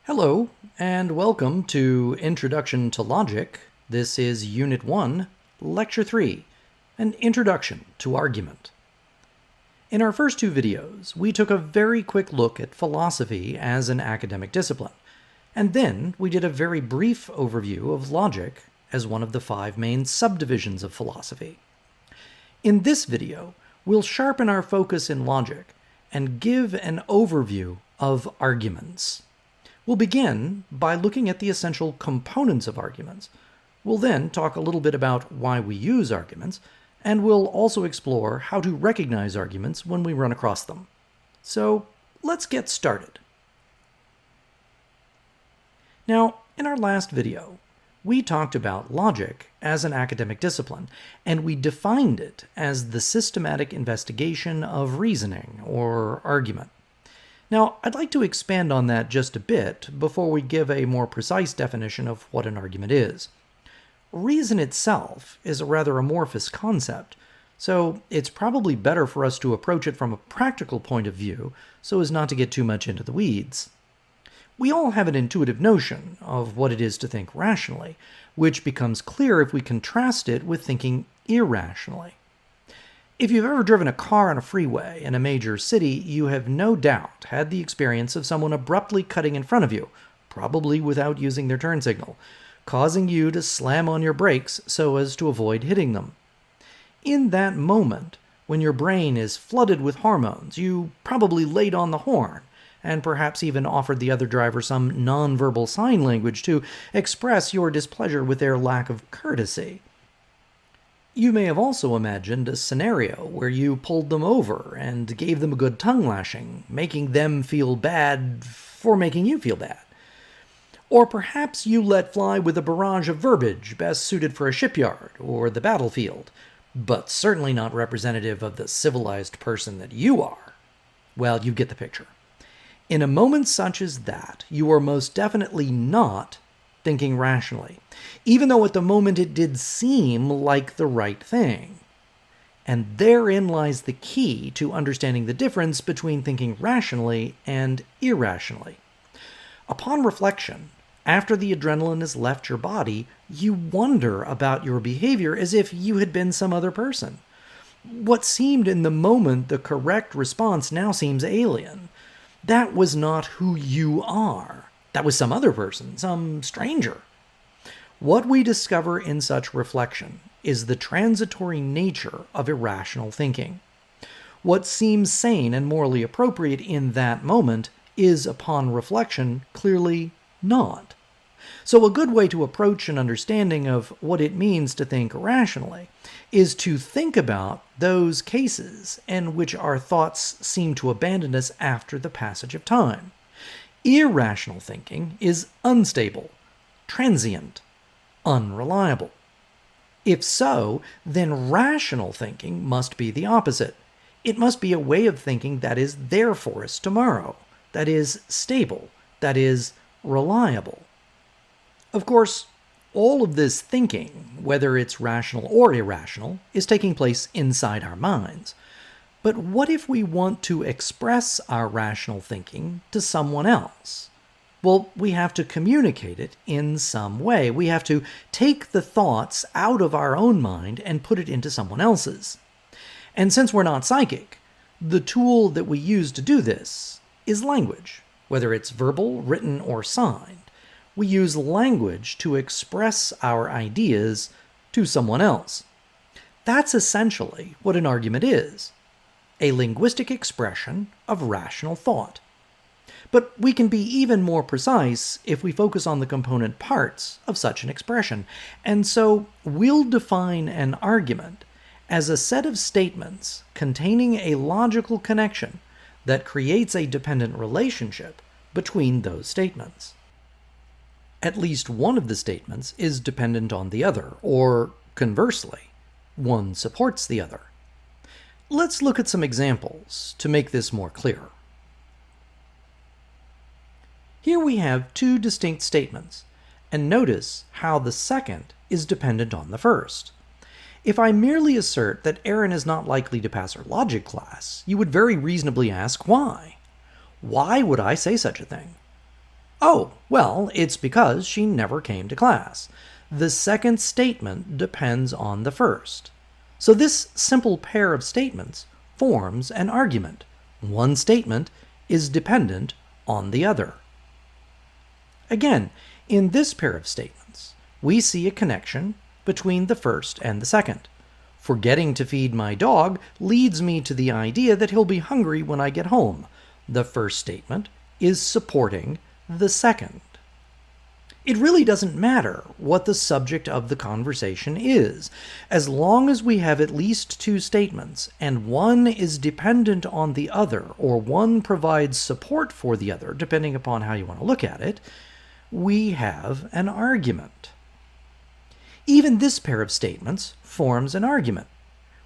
Hello, and welcome to Introduction to Logic. This is Unit 1, Lecture 3, an Introduction to Argument. In our first two videos, we took a very quick look at philosophy as an academic discipline, and then we did a very brief overview of logic as one of the 5 main subdivisions of philosophy. In this video, we'll sharpen our focus in logic and give an overview of arguments. We'll begin by looking at the essential components of arguments. We'll then talk a little bit about why we use arguments, and we'll also explore how to recognize arguments when we run across them. So, let's get started. Now, in our last video, we talked about logic as an academic discipline, and we defined it as the systematic investigation of reasoning or argument. Now, I'd like to expand on that just a bit before we give a more precise definition of what an argument is. Reason itself is a rather amorphous concept, so it's probably better for us to approach it from a practical point of view so as not to get too much into the weeds. We all have an intuitive notion of what it is to think rationally, which becomes clear if we contrast it with thinking irrationally. If you've ever driven a car on a freeway in a major city, you have no doubt had the experience of someone abruptly cutting in front of you, probably without using their turn signal, causing you to slam on your brakes so as to avoid hitting them. In that moment, when your brain is flooded with hormones, you probably laid on the horn, and perhaps even offered the other driver some nonverbal sign language to express your displeasure with their lack of courtesy. You may have also imagined a scenario where you pulled them over and gave them a good tongue lashing, making them feel bad for making you feel bad. Or perhaps you let fly with a barrage of verbiage best suited for a shipyard or the battlefield, but certainly not representative of the civilized person that you are. Well, you get the picture. In a moment such as that, you are most definitely not thinking rationally, even though at the moment it did seem like the right thing. And therein lies the key to understanding the difference between thinking rationally and irrationally. Upon reflection, after the adrenaline has left your body, you wonder about your behavior as if you had been some other person. What seemed in the moment the correct response now seems alien. That was not who you are. That was some other person, some stranger. What we discover in such reflection is the transitory nature of irrational thinking. What seems sane and morally appropriate in that moment is, upon reflection, clearly not. So a good way to approach an understanding of what it means to think rationally is to think about those cases in which our thoughts seem to abandon us after the passage of time. Irrational thinking is unstable, transient, unreliable. If so, then rational thinking must be the opposite. It must be a way of thinking that is there for us tomorrow, that is stable, that is reliable. Of course, all of this thinking, whether it's rational or irrational, is taking place inside our minds. But what if we want to express our rational thinking to someone else? Well, we have to communicate it in some way. We have to take the thoughts out of our own mind and put it into someone else's. And since we're not psychic, the tool that we use to do this is language, whether it's verbal, written, or signed. We use language to express our ideas to someone else. That's essentially what an argument is. A linguistic expression of rational thought. But we can be even more precise if we focus on the component parts of such an expression, and so we'll define an argument as a set of statements containing a logical connection that creates a dependent relationship between those statements. At least one of the statements is dependent on the other, or conversely, one supports the other. Let's look at some examples to make this more clear. Here we have 2 distinct statements, and notice how the second is dependent on the first. If I merely assert that Erin is not likely to pass her logic class, you would very reasonably ask why. Why would I say such a thing? Oh, well, it's because she never came to class. The second statement depends on the first. So this simple pair of statements forms an argument. One statement is dependent on the other. Again, in this pair of statements, we see a connection between the first and the second. Forgetting to feed my dog leads me to the idea that he'll be hungry when I get home. The first statement is supporting the second. It really doesn't matter what the subject of the conversation is, as long as we have at least two statements, and one is dependent on the other, or one provides support for the other, depending upon how you want to look at it, we have an argument. Even this pair of statements forms an argument.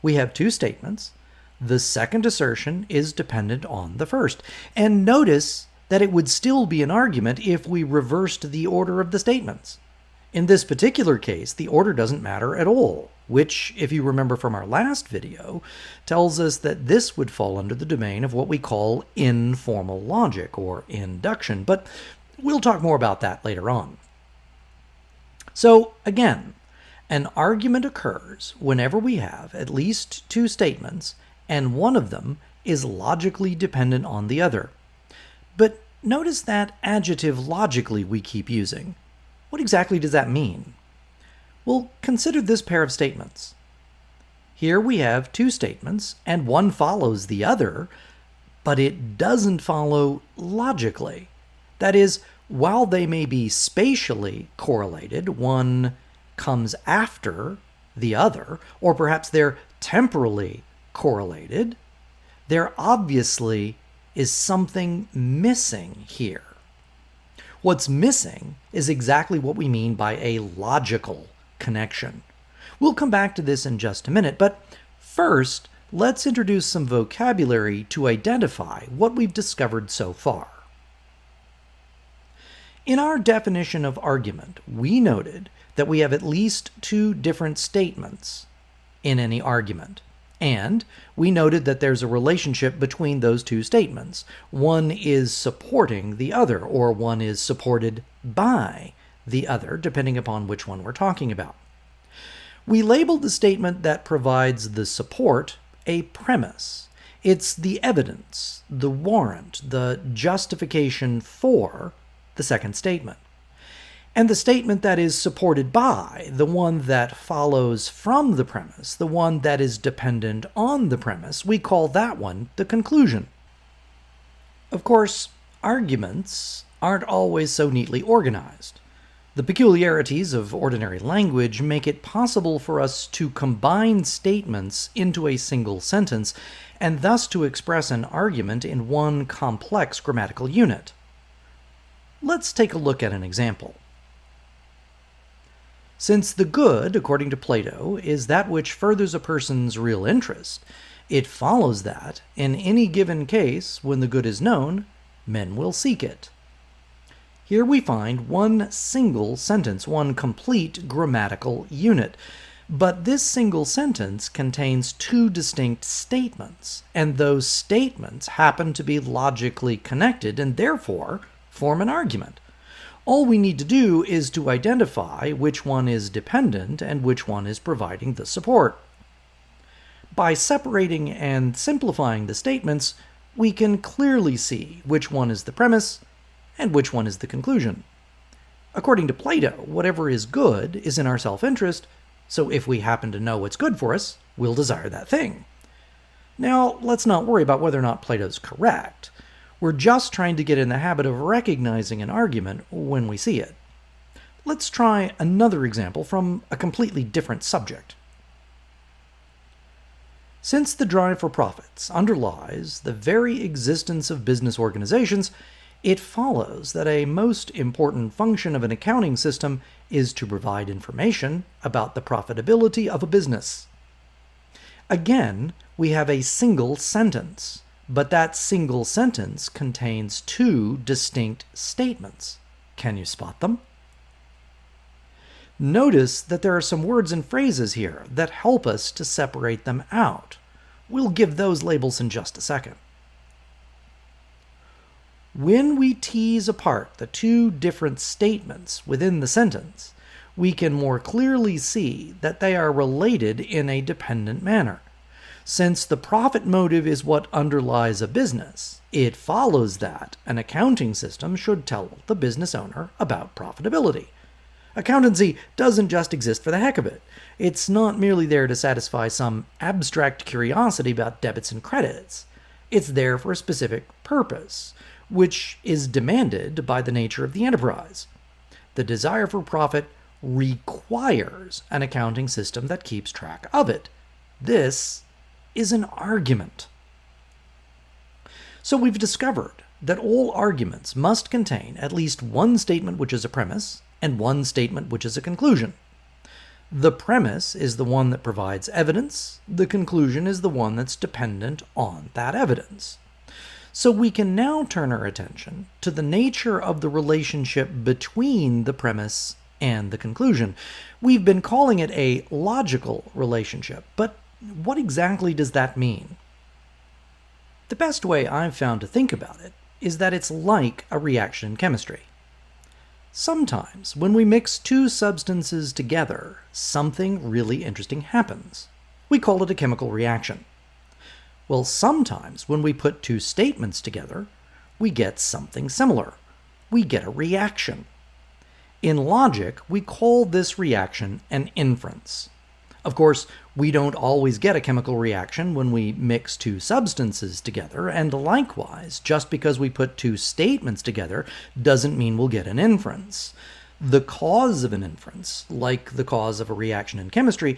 We have two statements. The second assertion is dependent on the first. And notice that it would still be an argument if we reversed the order of the statements. In this particular case, the order doesn't matter at all, which, if you remember from our last video, tells us that this would fall under the domain of what we call informal logic, or induction, but we'll talk more about that later on. So, again, an argument occurs whenever we have at least two statements, and one of them is logically dependent on the other. But notice that adjective logically we keep using. What exactly does that mean? Well, consider this pair of statements. Here we have two statements, and one follows the other, but it doesn't follow logically. That is, while they may be spatially correlated, one comes after the other, or perhaps they're temporally correlated, there obviously is something missing here. What's missing is exactly what we mean by a logical connection. We'll come back to this in just a minute, but first, let's introduce some vocabulary to identify what we've discovered so far. In our definition of argument, we noted that we have at least two different statements in any argument. And we noted that there's a relationship between those two statements. One is supporting the other, or one is supported by the other, depending upon which one we're talking about. We labeled the statement that provides the support a premise. It's the evidence, the warrant, the justification for the second statement. And the statement that is supported by, the one that follows from the premise, the one that is dependent on the premise, we call that one the conclusion. Of course, arguments aren't always so neatly organized. The peculiarities of ordinary language make it possible for us to combine statements into a single sentence, and thus to express an argument in one complex grammatical unit. Let's take a look at an example. Since the good, according to Plato, is that which furthers a person's real interest, it follows that, in any given case, when the good is known, men will seek it. Here we find one single sentence, one complete grammatical unit. But this single sentence contains two distinct statements, and those statements happen to be logically connected and therefore form an argument. All we need to do is to identify which one is dependent and which one is providing the support. By separating and simplifying the statements, we can clearly see which one is the premise and which one is the conclusion. According to Plato, whatever is good is in our self-interest, so if we happen to know what's good for us, we'll desire that thing. Now, let's not worry about whether or not Plato's correct. We're just trying to get in the habit of recognizing an argument when we see it. Let's try another example from a completely different subject. Since the drive for profits underlies the very existence of business organizations, it follows that a most important function of an accounting system is to provide information about the profitability of a business. Again, we have a single sentence, but that single sentence contains two distinct statements. Can you spot them? Notice that there are some words and phrases here that help us to separate them out. We'll give those labels in just a second. When we tease apart the two different statements within the sentence, we can more clearly see that they are related in a dependent manner. Since the profit motive is what underlies a business, it follows that an accounting system should tell the business owner about profitability. Accountancy doesn't just exist for the heck of it. It's not merely there to satisfy some abstract curiosity about debits and credits. It's there for a specific purpose, which is demanded by the nature of the enterprise. The desire for profit requires an accounting system that keeps track of it. This is an argument. So we've discovered that all arguments must contain at least one statement which is a premise and one statement which is a conclusion. The premise is the one that provides evidence. The conclusion is the one that's dependent on that evidence. So we can now turn our attention to the nature of the relationship between the premise and the conclusion. We've been calling it a logical relationship, but what exactly does that mean? The best way I've found to think about it is that it's like a reaction in chemistry. Sometimes, when we mix two substances together, something really interesting happens. We call it a chemical reaction. Well, sometimes when we put two statements together, we get something similar. We get a reaction. In logic, we call this reaction an inference. Of course, we don't always get a chemical reaction when we mix two substances together, and likewise, just because we put two statements together doesn't mean we'll get an inference. The cause of an inference, like the cause of a reaction in chemistry,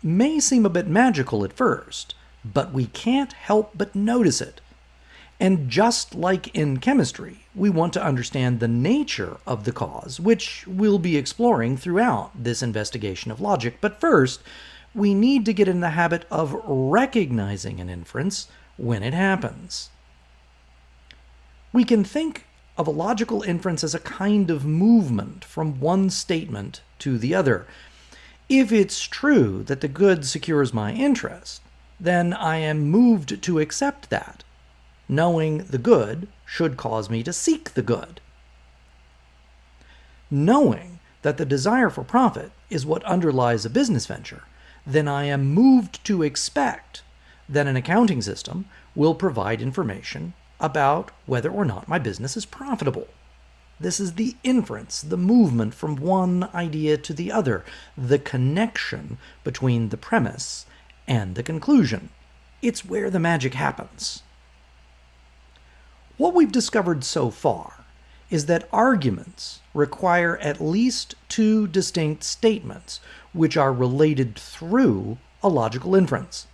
may seem a bit magical at first, but we can't help but notice it. And just like in chemistry, we want to understand the nature of the cause, which we'll be exploring throughout this investigation of logic. But first, we need to get in the habit of recognizing an inference when it happens. We can think of a logical inference as a kind of movement from one statement to the other. If it's true that the good secures my interest, then I am moved to accept that. Knowing the good should cause me to seek the good. Knowing that the desire for profit is what underlies a business venture, then I am moved to expect that an accounting system will provide information about whether or not my business is profitable. This is the inference, the movement from one idea to the other, the connection between the premise and the conclusion. It's where the magic happens. What we've discovered so far is that arguments require at least two distinct statements which are related through a logical inference.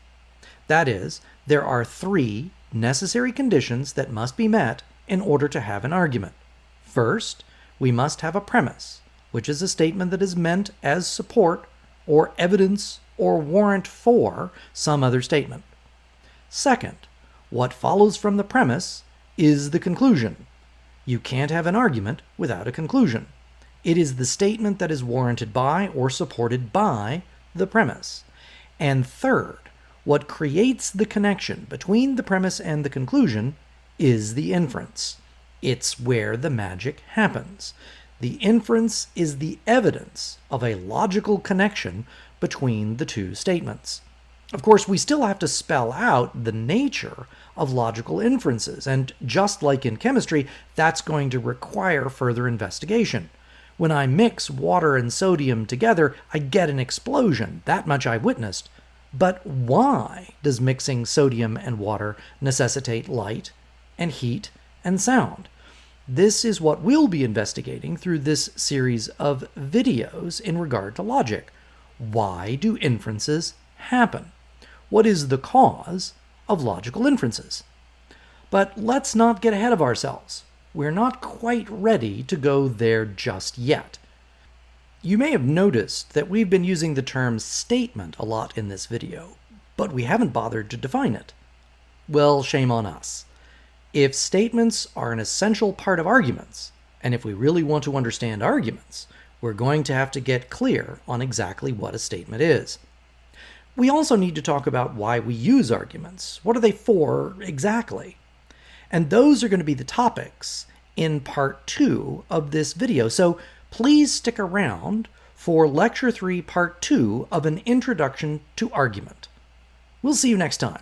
That is, there are three necessary conditions that must be met in order to have an argument. First, we must have a premise, which is a statement that is meant as support or evidence or warrant for some other statement. Second, what follows from the premise is the conclusion. You can't have an argument without a conclusion. It is the statement that is warranted by or supported by the premise. And third, what creates the connection between the premise and the conclusion is the inference. It's where the magic happens. The inference is the evidence of a logical connection between the two statements. Of course, we still have to spell out the nature of logical inferences, and just like in chemistry, that's going to require further investigation. When I mix water and sodium together, I get an explosion. That much I've witnessed. But why does mixing sodium and water necessitate light and heat and sound? This is what we'll be investigating through this series of videos in regard to logic. Why do inferences happen? What is the cause of logical inferences? But let's not get ahead of ourselves. We're not quite ready to go there just yet. You may have noticed that we've been using the term statement a lot in this video, but we haven't bothered to define it. Well, shame on us. If statements are an essential part of arguments, and if we really want to understand arguments, we're going to have to get clear on exactly what a statement is. We also need to talk about why we use arguments. What are they for exactly? And those are going to be the topics in part 2 of this video. So please stick around for Lecture 3, Part 2 of an Introduction to Argument. We'll see you next time.